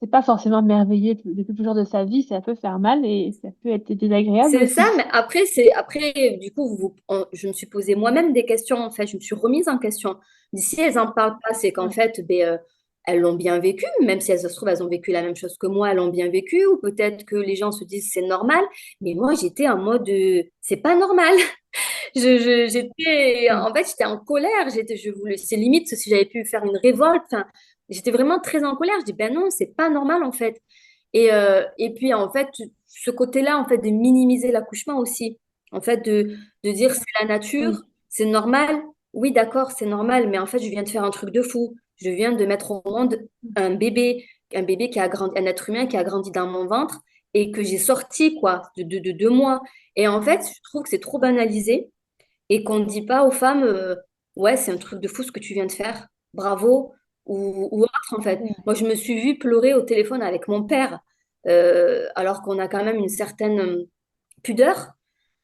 S2: c'est pas forcément merveilleux depuis le jour de sa vie, ça peut faire mal et ça peut être désagréable
S3: C'est ça, mais
S2: aussi.
S3: après, du coup, je me suis posé moi-même des questions, en fait, je me suis remise en question. Si elles en parlent pas, c'est qu'en
S2: Ouais.
S3: fait, elles l'ont bien vécu, même si elles se trouvent, elles ont vécu la même chose que moi, elles l'ont bien vécu, ou peut-être que les gens se disent c'est normal, mais moi, j'étais en mode, c'est pas normal.
S2: Oui.
S3: En fait, j'étais en colère, c'est limite si j'avais pu faire une révolte, enfin, j'étais vraiment très en colère, je dis, ben non, c'est pas normal, en fait. Et puis, en fait, ce côté-là, en fait, de minimiser l'accouchement aussi. En fait, de dire c'est la nature,
S2: Oui.
S3: c'est normal. Oui, d'accord, c'est normal, mais en fait, je viens de faire un truc de fou. Je viens de mettre au monde un bébé qui a grandi, un être humain qui a grandi dans mon ventre et que j'ai sorti, quoi, de 2 mois. Et en fait, je trouve que c'est trop banalisé et qu'on ne dit pas aux femmes, ouais, c'est un truc de fou ce que tu viens de faire, bravo, ou autre en fait.
S2: C'est vrai.
S3: Moi, je me suis vue pleurer au téléphone avec mon père, alors qu'on a quand même une certaine pudeur,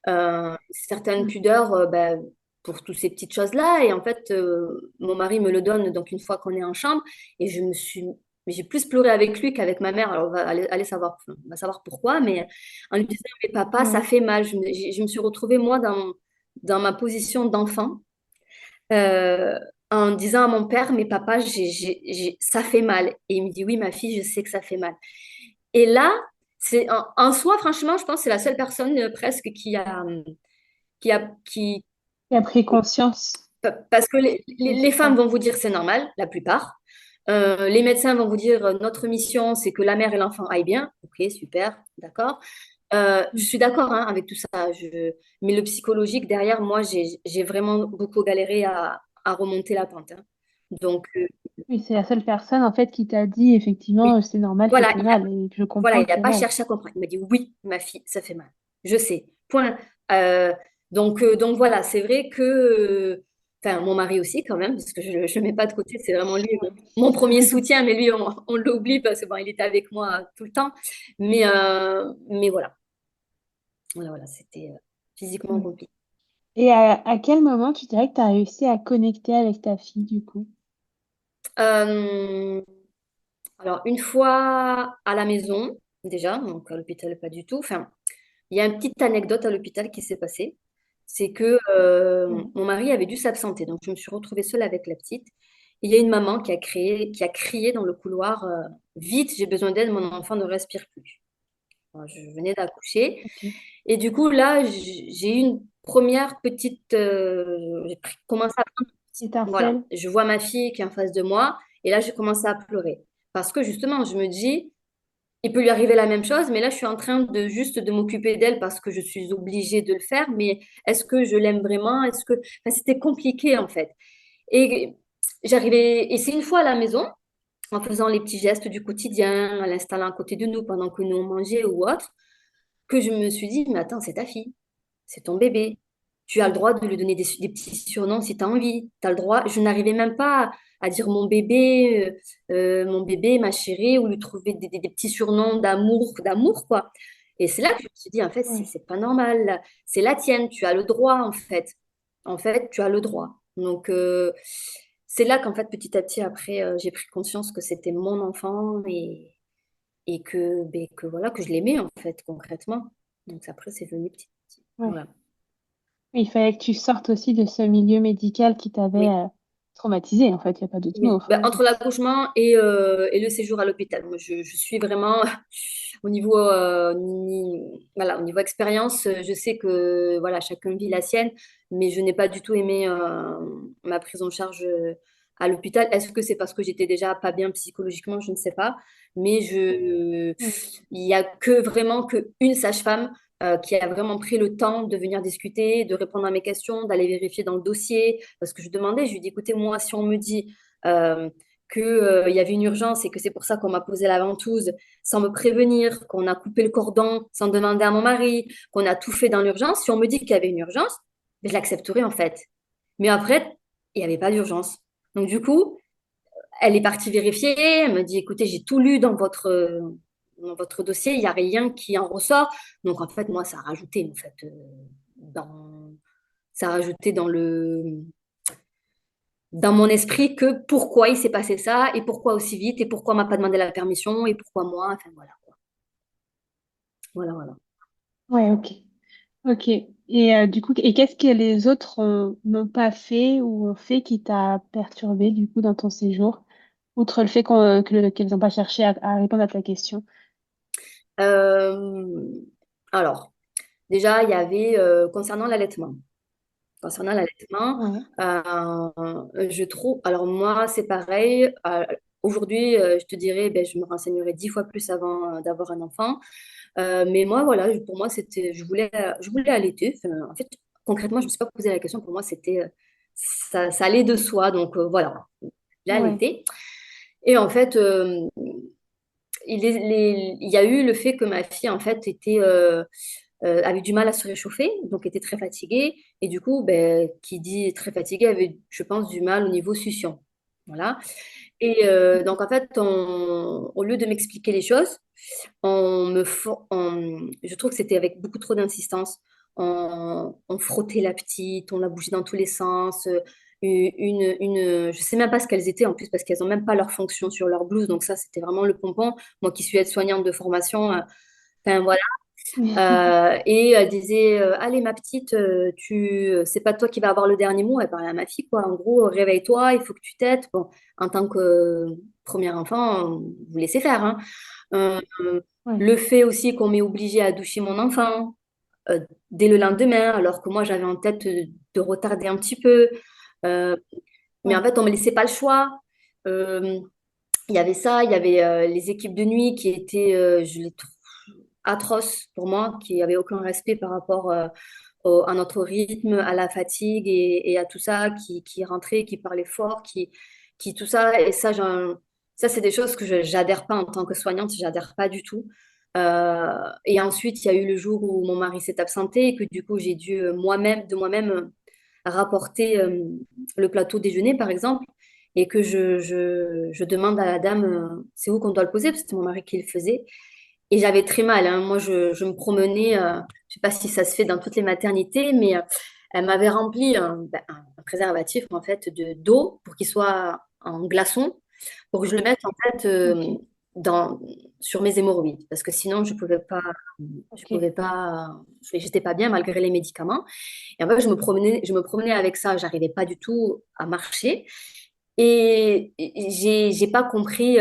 S2: Ouais.
S3: ben, pour toutes ces petites choses-là. Et en fait, mon mari me le donne donc une fois qu'on est en chambre, et je me suis Mais j'ai plus pleuré avec lui qu'avec ma mère. Alors, aller savoir, enfin, on va savoir pourquoi, mais en lui disant, mais papa, ça
S2: Ouais.
S3: fait mal. Je me suis retrouvée, moi, dans ma position d'enfant, euh, en disant à mon père, mais papa, ça fait mal. Et il me dit, oui, ma fille, je sais que ça fait mal. Et là, en soi, franchement, je pense que c'est la seule personne presque qui,
S2: Tu as pris conscience.
S3: parce que
S2: Oui,
S3: les
S2: c'est
S3: femmes
S2: ça.
S3: vont vous dire c'est normal, la plupart. Les médecins vont vous dire notre mission, c'est que la mère et l'enfant aillent bien. Ok, super, d'accord. Je
S2: Mm.
S3: suis d'accord hein, avec tout ça. Mais le psychologique, derrière, moi, j'ai vraiment beaucoup galéré à remonter la pente, hein. Donc,
S2: Oui, c'est la seule personne en fait qui t'a dit effectivement c'est normal, ça
S3: voilà,
S2: fait mal et je
S3: voilà,
S2: comprends
S3: il n'a pas
S2: que ouais.
S3: cherché à comprendre. Il m'a dit oui, ma fille, ça fait mal. Je sais. Point. Euh, donc voilà, c'est vrai que, enfin, mon mari aussi quand même, parce que je ne le mets pas de côté, c'est vraiment lui
S2: Ouais.
S3: mon premier soutien, mais lui, on l'oublie parce que bon, il était avec moi tout le temps. Mais voilà, voilà, c'était physiquement
S2: Mm.
S3: compliqué.
S2: Et à quel moment tu dirais que tu as réussi à connecter avec ta fille du coup?
S3: Euh, alors, une fois à la maison, déjà, donc à l'hôpital, pas du tout. Enfin, il y a une petite anecdote à l'hôpital qui s'est passée. C'est que
S2: Ouais.
S3: mon mari avait dû s'absenter, donc je me suis retrouvée seule avec la petite. Il y a une maman qui a crié dans le couloir, Vite, j'ai besoin d'aide, mon enfant ne respire plus. Alors, je venais d'accoucher.
S2: Ok.
S3: Et du coup, là, j'ai eu une première petite. Commencé à prendre. Voilà,
S2: Étincelle.
S3: je vois ma fille qui est en face de moi, et là, j'ai commencé à pleurer. Parce que justement, je me dis, il peut lui arriver la même chose, mais là, je suis en train de juste de m'occuper d'elle parce que je suis obligée de le faire. Mais est-ce que je l'aime vraiment? Enfin, c'était compliqué en fait. Et j'arrivais, et c'est une fois à la maison, en faisant les petits gestes du quotidien, en l'installant à côté de nous pendant que nous on mangeait ou autre, que je me suis dit, mais attends, c'est ta fille, c'est ton bébé. Tu as le droit de lui donner des petits surnoms si tu as envie. Tu as le droit. Je n'arrivais même pas à dire mon bébé, ma chérie, ou lui trouver des petits surnoms d'amour, quoi. Et c'est là que je me suis dit, en fait,
S2: Ouais.
S3: c'est pas normal. C'est la tienne, tu as le droit, en fait. En fait, tu as le droit. Donc, c'est là qu'en fait, petit à petit, après, j'ai pris conscience que c'était mon enfant et que voilà, que je l'aimais, en fait, concrètement. Donc, après, c'est venu petit à petit.
S2: Ouais.
S3: Voilà.
S2: Il fallait que tu sortes aussi de ce milieu médical qui t'avait
S3: Oui.
S2: traumatisé en fait, il n'y a pas d'autre mot.
S3: Oui, ben,
S2: Enfin,
S3: entre l'accouchement et le séjour à l'hôpital, moi, je suis vraiment au niveau, voilà, au niveau expérience, je sais que voilà, chacun vit la sienne, mais je n'ai pas du tout aimé ma prise en charge à l'hôpital. Est-ce que c'est parce que j'étais déjà pas bien psychologiquement? Je ne sais pas, mais
S2: ouais.
S3: il y a que vraiment qu'une sage-femme qui a vraiment pris le temps de venir discuter, de répondre à mes questions, d'aller vérifier dans le dossier. Parce que je demandais, je lui dis, écoutez, moi, si on me dit euh, qu'il y avait une urgence et que c'est pour ça qu'on m'a posé la ventouse sans me prévenir, qu'on a coupé le cordon sans demander à mon mari, qu'on a tout fait dans l'urgence, si on me dit qu'il y avait une urgence, je l'accepterai en fait. Mais après, il n'y avait pas d'urgence. Donc du coup, elle est partie vérifier, elle me dit, écoutez, j'ai tout lu dans votre dossier, il n'y a rien qui en ressort. Donc en fait, moi, ça a rajouté en fait, dans, ça a rajouté dans mon esprit que pourquoi il s'est passé ça et pourquoi aussi vite et pourquoi on m'a pas demandé la permission et pourquoi moi, enfin voilà quoi. Voilà, voilà.
S2: Ouais, ok. Ok. Et du coup, et qu'est-ce que les autres n'ont pas fait ou ont fait qui t'a perturbé du coup dans ton séjour, outre le fait qu'elles n'ont pas cherché à répondre à ta question?
S3: Euh, alors, déjà, il y avait concernant l'allaitement. Concernant l'allaitement,
S2: Ouais.
S3: je trouve, alors moi, c'est pareil. Aujourd'hui, je te dirais, ben, je me renseignerai 10 fois plus avant d'avoir un enfant. Mais moi, voilà, pour moi, c'était, je voulais allaiter. Enfin, en fait, concrètement, je ne me suis pas posé la question. Pour moi, c'était, ça allait de soi. Donc, voilà, j'ai
S2: Ouais.
S3: allaité. Et en fait, il y a eu le fait que ma fille, en fait, avait du mal à se réchauffer, donc était très fatiguée. Et du coup, ben, qui dit très fatiguée avait, je pense, du mal au niveau succion. Voilà. Et donc, en fait, au lieu de m'expliquer les choses, je trouve que c'était avec beaucoup trop d'insistance. On frottait la petite, on la bougeait dans tous les sens. je sais même pas ce qu'elles étaient en plus parce qu'elles ont même pas leur fonction sur leur blouse. Donc ça, c'était vraiment le pompon. Moi qui suis aide-soignante de formation, enfin voilà. Et elle disait, allez ma petite, c'est pas toi qui vas avoir le dernier mot. Elle parlait à ma fille quoi. En gros, réveille-toi, il faut que tu t'aides. Bon, en tant que premier enfant, vous laissez faire, hein. Euh,
S2: Ouais,
S3: le fait aussi qu'on m'ait obligée à doucher mon enfant euh, dès le lendemain, alors que moi j'avais en tête de retarder un petit peu. Euh, mais en
S2: ouais,
S3: fait, on me laissait pas le choix. Euh, il y avait ça, il y avait les équipes de nuit qui étaient, je les trouve atroces pour moi, qui n'avaient aucun respect par rapport à notre rythme, à la fatigue et à tout ça, qui rentrait, qui parlait fort, qui tout ça. Et ça, ça c'est des choses que je j'adhère pas en tant que soignante, j'adhère pas du tout. Et ensuite, il y a eu le jour où mon mari s'est absenté et que du coup, j'ai dû moi-même rapporter le plateau déjeuner, par exemple, et que je demande à la dame, c'est où qu'on doit le poser, parce que c'était mon mari qui le faisait. Et j'avais très mal, hein. Moi, je me promenais, je sais pas si ça se fait dans toutes les maternités, mais elle m'avait rempli un préservatif, en fait, d'eau pour qu'il soit en glaçon, pour que je le mette, en fait,
S2: ok,
S3: dans, sur mes hémorroïdes. Parce que sinon, je
S2: ok.
S3: pouvais pas, j'étais pas bien malgré les médicaments. Et en fait, je me promenais avec ça, j'arrivais pas du tout à marcher. Et j'ai pas compris,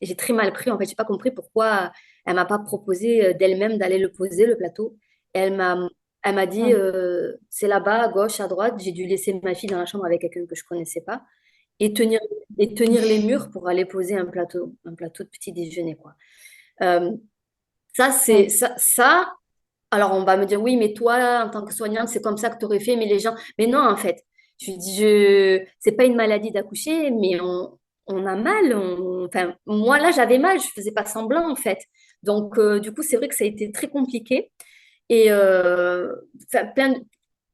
S3: j'ai très mal pris, en fait, j'ai pas compris pourquoi elle m'a pas proposé d'elle-même d'aller le poser, le plateau. Elle m'a, elle m'a dit,
S2: Ouais.
S3: c'est là-bas, à gauche, à droite. J'ai dû laisser ma fille dans la chambre avec quelqu'un que je connaissais pas et tenir les murs pour aller poser un plateau de petit déjeuner, quoi. Euh, ça, c'est
S2: Ouais.
S3: ça. Alors, on va me dire, oui, mais toi, en tant que soignante, c'est comme ça que tu aurais fait, mais les gens. Mais non, en fait. Je dis, c'est pas une maladie d'accoucher, mais on a mal. Enfin, moi, là, j'avais mal, je faisais pas semblant, en fait. Donc, du coup, c'est vrai que ça a été très compliqué. Et enfin,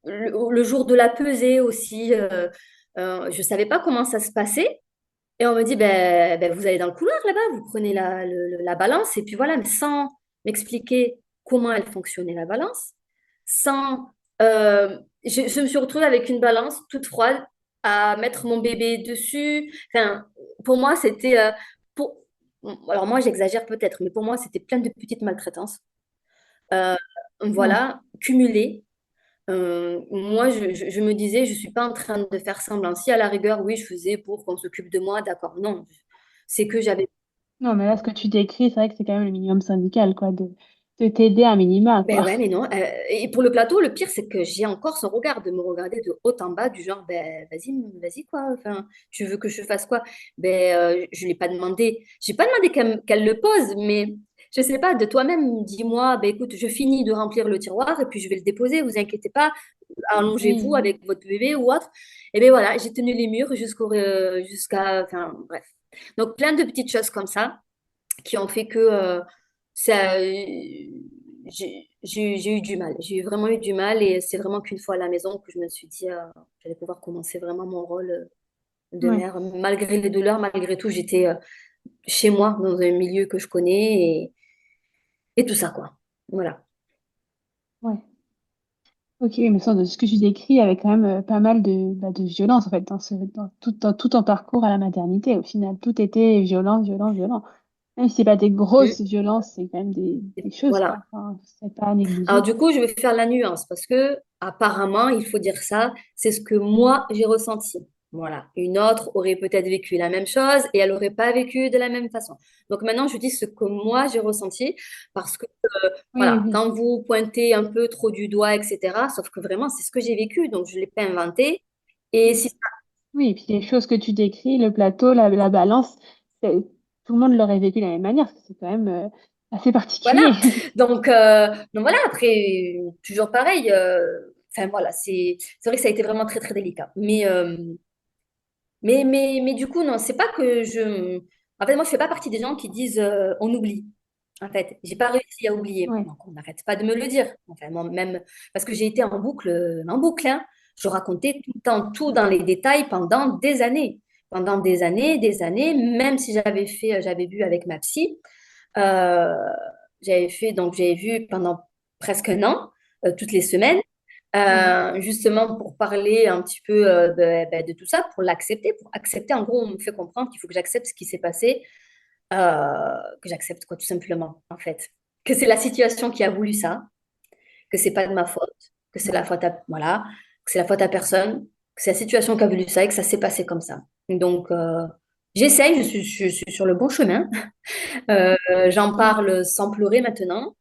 S3: le jour de la pesée aussi, je savais pas comment ça se passait. Et on me dit, vous allez dans le couloir là-bas, vous prenez la balance, et puis voilà, mais sans m'expliquer comment elle fonctionnait la balance, sans... je me suis retrouvée avec une balance toute froide à mettre mon bébé dessus. Enfin, pour moi, c'était... alors moi, j'exagère peut-être, mais pour moi, c'était plein de petites maltraitances. Euh,
S2: Ouais.
S3: voilà, cumulées. Moi, je me disais, je suis pas en train de faire semblant. Si à la rigueur, oui, je faisais pour qu'on s'occupe de moi, d'accord. Non, c'est que j'avais.
S2: Non, mais là, ce que tu décris, c'est vrai que c'est quand même le minimum syndical, quoi, de t'aider un minima,
S3: Ben
S2: quoi.
S3: ouais, mais non. Et pour le plateau, le pire, c'est que j'ai encore son regard de me regarder de haut en bas, du genre, vas-y quoi. Enfin, tu veux que je fasse quoi? Je l'ai pas demandé. J'ai pas demandé qu'elle le pose, mais je sais pas. De toi-même, dis-moi, ben écoute, je finis de remplir le tiroir et puis je vais le déposer. Vous inquiétez pas. Allongez-vous
S2: Oui.
S3: avec votre bébé ou autre. Et ben voilà, j'ai tenu les murs enfin bref. Donc plein de petites choses comme ça qui ont fait que ça, j'ai eu du mal. J'ai vraiment eu du mal et c'est vraiment qu'une fois à la maison que je me suis dit j'allais pouvoir commencer vraiment mon rôle de
S2: Ouais.
S3: mère. Malgré les douleurs, malgré tout, j'étais chez moi dans un milieu que je connais et tout ça quoi. Voilà.
S2: Ouais. Ok, oui, mais ça, de ce que tu décris, il y avait quand même pas mal de violence, en fait, dans tout ton parcours à la maternité. Au final, tout était violent, violent, violent. Même si c'est pas des grosses
S3: Mm.
S2: violences, c'est quand même des choses, quoi.
S3: Voilà.
S2: Enfin, c'est pas à
S3: Alors
S2: négliger.
S3: du coup, je vais faire la nuance parce que apparemment, il faut dire ça, c'est ce que moi j'ai ressenti. Voilà. Une autre aurait peut-être vécu la même chose et elle n'aurait pas vécu de la même façon. Donc maintenant, je dis ce que moi j'ai ressenti parce que
S2: Oui,
S3: voilà,
S2: oui.
S3: quand vous pointez un peu trop du doigt, etc., sauf que vraiment, c'est ce que j'ai vécu, donc je ne l'ai pas inventé. Et si
S2: Oui, et puis les choses que tu décris, le plateau, la balance, c'est- tout le monde l'aurait vécu de la même manière, parce que c'est quand même assez particulier.
S3: voilà. Donc voilà, après, toujours pareil. Enfin voilà, c'est vrai que ça a été vraiment très très délicat. Mais du coup, non, c'est pas que je. En fait, moi, je fais pas partie des gens qui disent on oublie. En fait, j'ai pas réussi à oublier.
S2: Ouais.
S3: Donc, on n'arrête pas de me le dire. Enfin, moi, même parce que j'ai été en boucle, hein. Je racontais tout le temps, tout dans les détails pendant des années. Pendant des années, même si j'avais vu avec ma psy, euh, j'avais vu pendant presque un an, toutes les semaines.
S2: Mhm.
S3: justement pour parler un petit peu de tout ça, pour l'accepter, pour accepter. En gros, on me fait comprendre qu'il faut que j'accepte ce qui s'est passé, que j'accepte quoi, tout simplement, en fait. Que c'est la situation qui a voulu ça, que c'est pas de ma faute, que c'est la faute à, voilà, que c'est la faute à personne, que c'est la situation qui a voulu ça et que ça s'est passé comme ça. Donc, j'essaye, je suis sur le bon chemin. Euh, J'en
S2: Mhm.
S3: parle sans pleurer maintenant.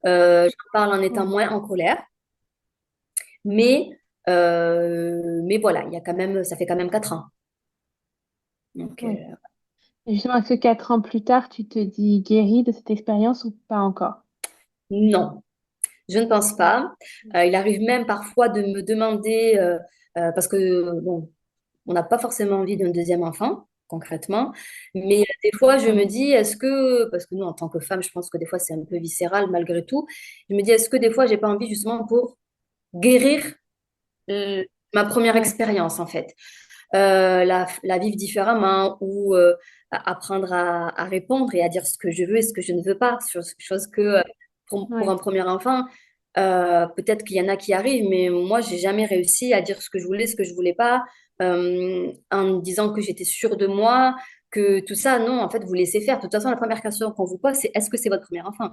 S3: J'en parle en étant
S2: Ouais.
S3: moins en colère. Mais, mais voilà, il y a quand même, ça fait quand même 4 ans. Donc,
S2: Ouais. Et justement, est-ce que 4 ans plus tard, tu te dis guéri de cette expérience ou pas encore?
S3: non, je ne pense pas. Il arrive même parfois de me demander, parce que bon, on n'a pas forcément envie d'un deuxième enfant, concrètement, mais des fois, je me
S2: Ouais.
S3: dis, est-ce que, parce que nous, en tant que femme, je pense que des fois, c'est un peu viscéral malgré tout, je me dis, est-ce que des fois, j'ai pas envie justement pour guérir euh, ma première
S2: Ouais.
S3: expérience, en fait. La vivre différemment ou apprendre à répondre et à dire ce que je veux et ce que je ne veux pas. Chose que pour
S2: Ouais.
S3: un premier enfant, peut-être qu'il y en a qui arrivent, mais moi, j'ai jamais réussi à dire ce que je voulais, ce que je voulais pas, en me disant que j'étais sûre de moi, que tout ça, non, en fait, vous laissez faire. De toute façon, la première question qu'on vous pose, c'est est-ce que c'est votre premier enfant?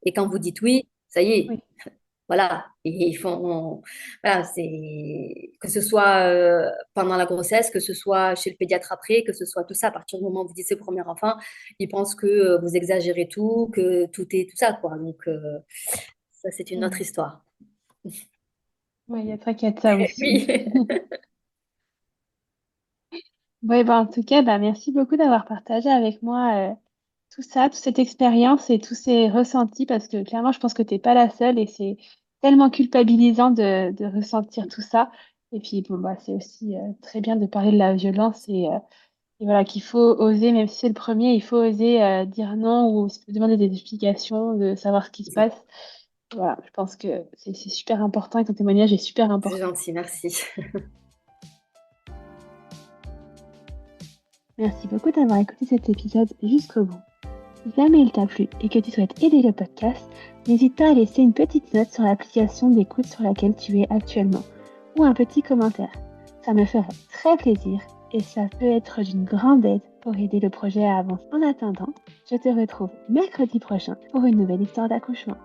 S3: Et quand vous dites oui, ça y est,
S2: Oui.
S3: voilà, et ils font, voilà, c'est que ce soit pendant la grossesse, que ce soit chez le pédiatre après, que ce soit tout ça. À partir du moment où vous dites c'est le premier enfant, ils pensent que vous exagérez tout, que tout est tout ça, quoi. Donc ça, c'est une autre
S2: Ouais.
S3: histoire.
S2: Ouais, il y a ça qu'il y a de ça
S3: Oui.
S2: aussi. Ouais, bah, en tout cas, bah, merci beaucoup d'avoir partagé avec moi tout ça, toute cette expérience et tous ces ressentis, parce que clairement, je pense que tu n'es pas la seule et c'est tellement culpabilisant de ressentir tout ça. Et puis, bon, bah, c'est aussi très bien de parler de la violence et voilà, qu'il faut oser, même si c'est le premier, il faut oser dire non ou se demander des explications, de savoir ce qui se passe. Voilà, je pense que c'est super important et ton témoignage est super
S3: C'est
S2: important.
S3: gentil, merci.
S2: Merci beaucoup d'avoir écouté cet épisode jusqu'au bout. Si jamais il t'a plu et que tu souhaites aider le podcast, n'hésite pas à laisser une petite note sur l'application d'écoute sur laquelle tu es actuellement ou un petit commentaire. Ça me ferait très plaisir et ça peut être d'une grande aide pour aider le projet à avancer. En attendant, je te retrouve mercredi prochain pour une nouvelle histoire d'accouchement.